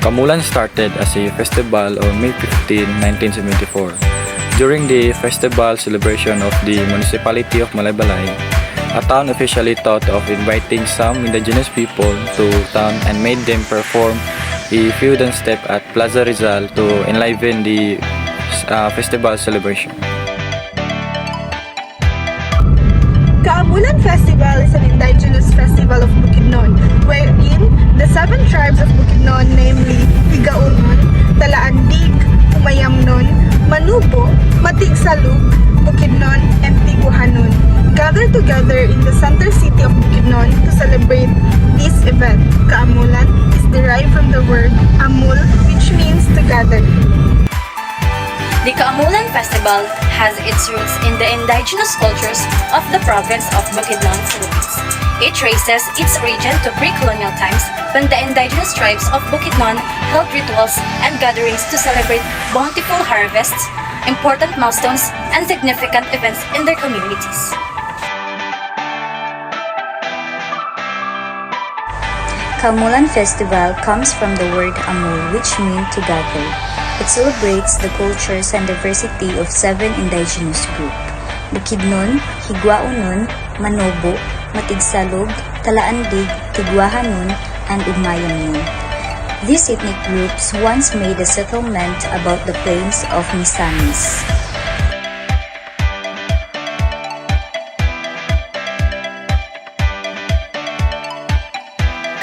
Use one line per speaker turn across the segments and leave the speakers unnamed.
Kamulan started as a festival on May 15, 1974. During the festival celebration of the municipality of Malaybalay, a town officially thought of inviting some indigenous people to town and made them perform a few dance step at Plaza Rizal to enliven the festival celebration.
Kaamulan Festival is an indigenous festival of Bukidnon, wherein the 7 tribes of Bukidnon, namely Igaunon, Talaandig, Umayamnon, Manubo, Matigsalug, Bukidnon, and Tiguhanon, gather together in the center city of Bukidnon to celebrate this event. Kaamulan is derived from the word amul, which means to gather.
The Kaamulan Festival has its roots in the indigenous cultures of the province of Bukidnon, Philippines. It traces its origin to pre-colonial times when the indigenous tribes of Bukidnon held rituals and gatherings to celebrate bountiful harvests, important milestones, and significant events in their communities.
Kaamulan Festival comes from the word amul, which means to gather. It celebrates the cultures and diversity of 7 indigenous groups: Bukidnon, Higuaonon, Manobo, Matigsalug, Talaandig, Tiguahanon, and Umayamnon. These ethnic groups once made a settlement about the plains of Misamis.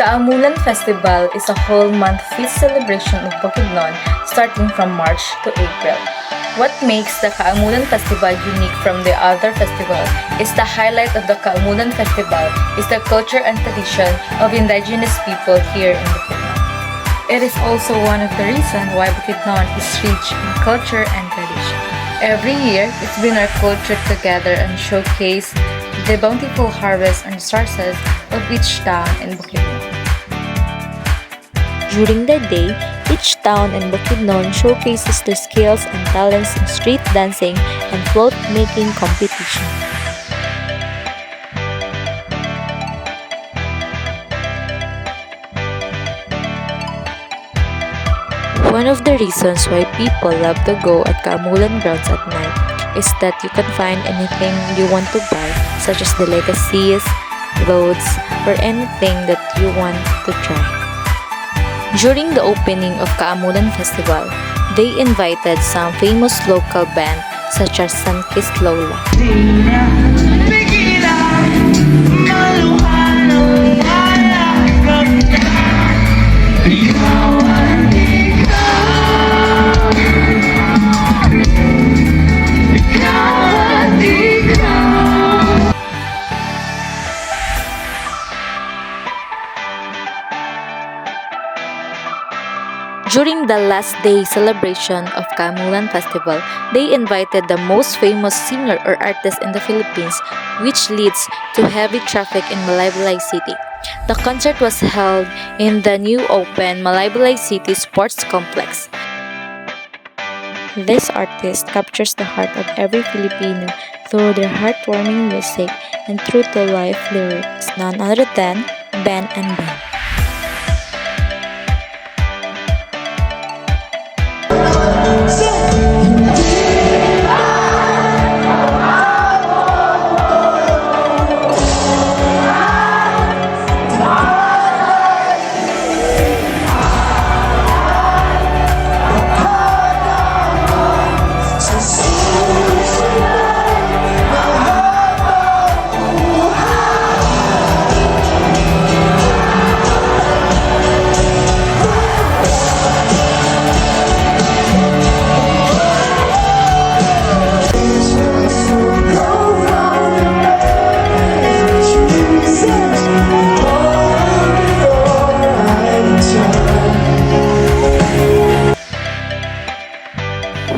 Kaamulan Festival is a whole month feast celebration of Bukidnon starting from March to April. What makes the Kaamulan Festival unique from the other festivals is the highlight of the Kaamulan Festival is the culture and tradition of indigenous people here in Bukidnon. It is also one of the reasons why Bukidnon is rich in culture and tradition. Every year, it's been our culture to gather and showcase the bountiful harvest and resources of each town in Bukidnon.
During the day, each town in Bukidnon showcases their skills and talents in street dancing and float making competition. One of the reasons why people love to go at Kaamulan grounds at night is that you can find anything you want to buy, such as delicacies, clothes, or anything that you want to try. During the opening of Kaamulan Festival, they invited some famous local bands such as Sunkist Lola. During the last day celebration of Kaamulan Festival, they invited the most famous singer or artist in the Philippines, which leads to heavy traffic in Malaybalay City. The concert was held in the new open Malaybalay City Sports Complex. This artist captures the heart of every Filipino through their heartwarming music and true-to-life lyrics, none other than Ben and Ben.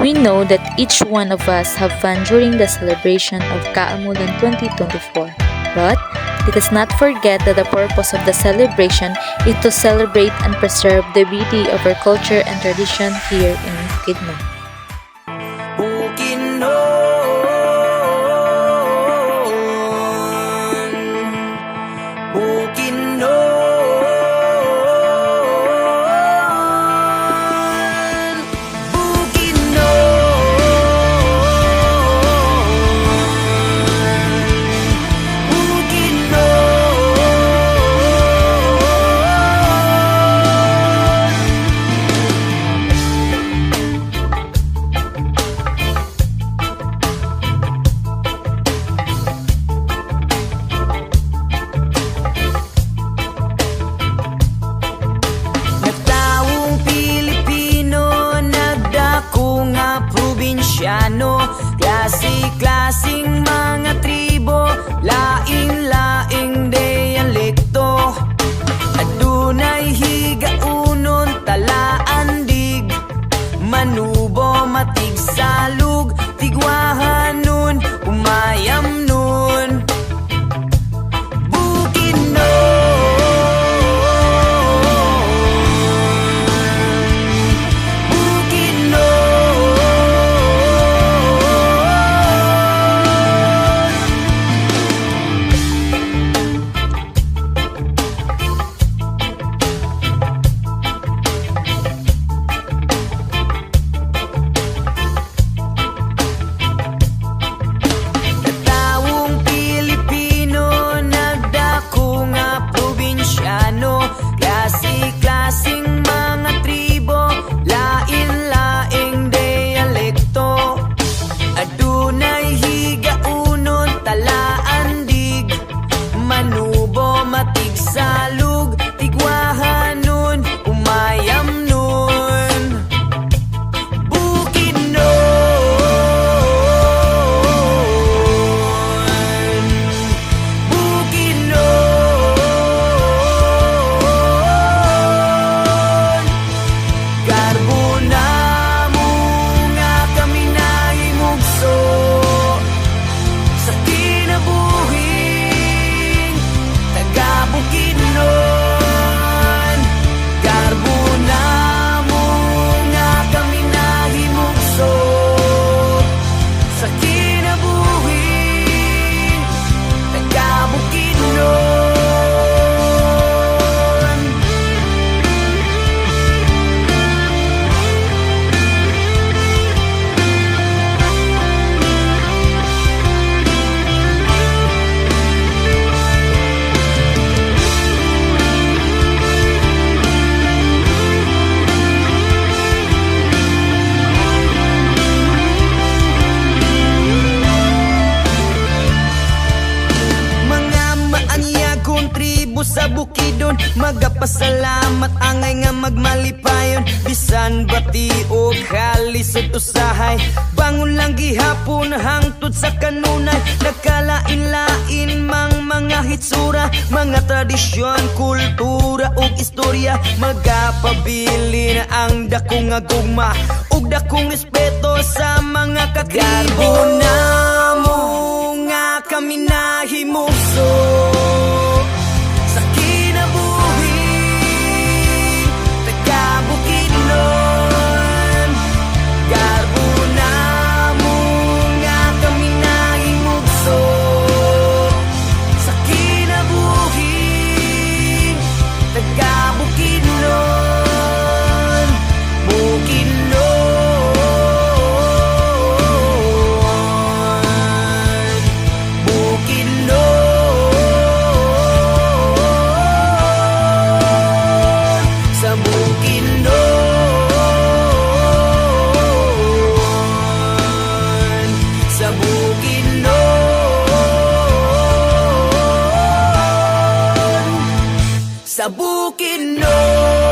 We know that each one of us have fun during the celebration of Kaamulan 2024. But let us not forget that the purpose of the celebration is to celebrate and preserve the beauty of our culture and tradition here in Bukidnon.
klasing mga tribo, laing-laing dialekto. Adunay higaunon, talaandig, manubo, matigsalug, tigwahanon, umayam nun. Klasing mga tribo, lain-laing dialekto. Adunay higaunon, talaandig, manubo, matigsalug, tigwahanon, umayam nun. Sa bukidon, magapasalamat angay nga magmalipayon. Bisan bati o kalisod usahay, bangon lang gihapon hangtod sa kanunay. Nagkalain-lain mang mga hitsura, mga tradisyon, kultura ug istorya. Magapabili na ang dakong nga gugma ug dakong respeto sa mga katribo. Na mo nga kami nahimugso sa kinabuhi, taga-Bukidnon. Garbo na mo nga kami nahimugso sa kinabuhi, taga-Bukidnon. Bukidnon, sa Bukidnon, sa Bukidnon, sa Bukidnon.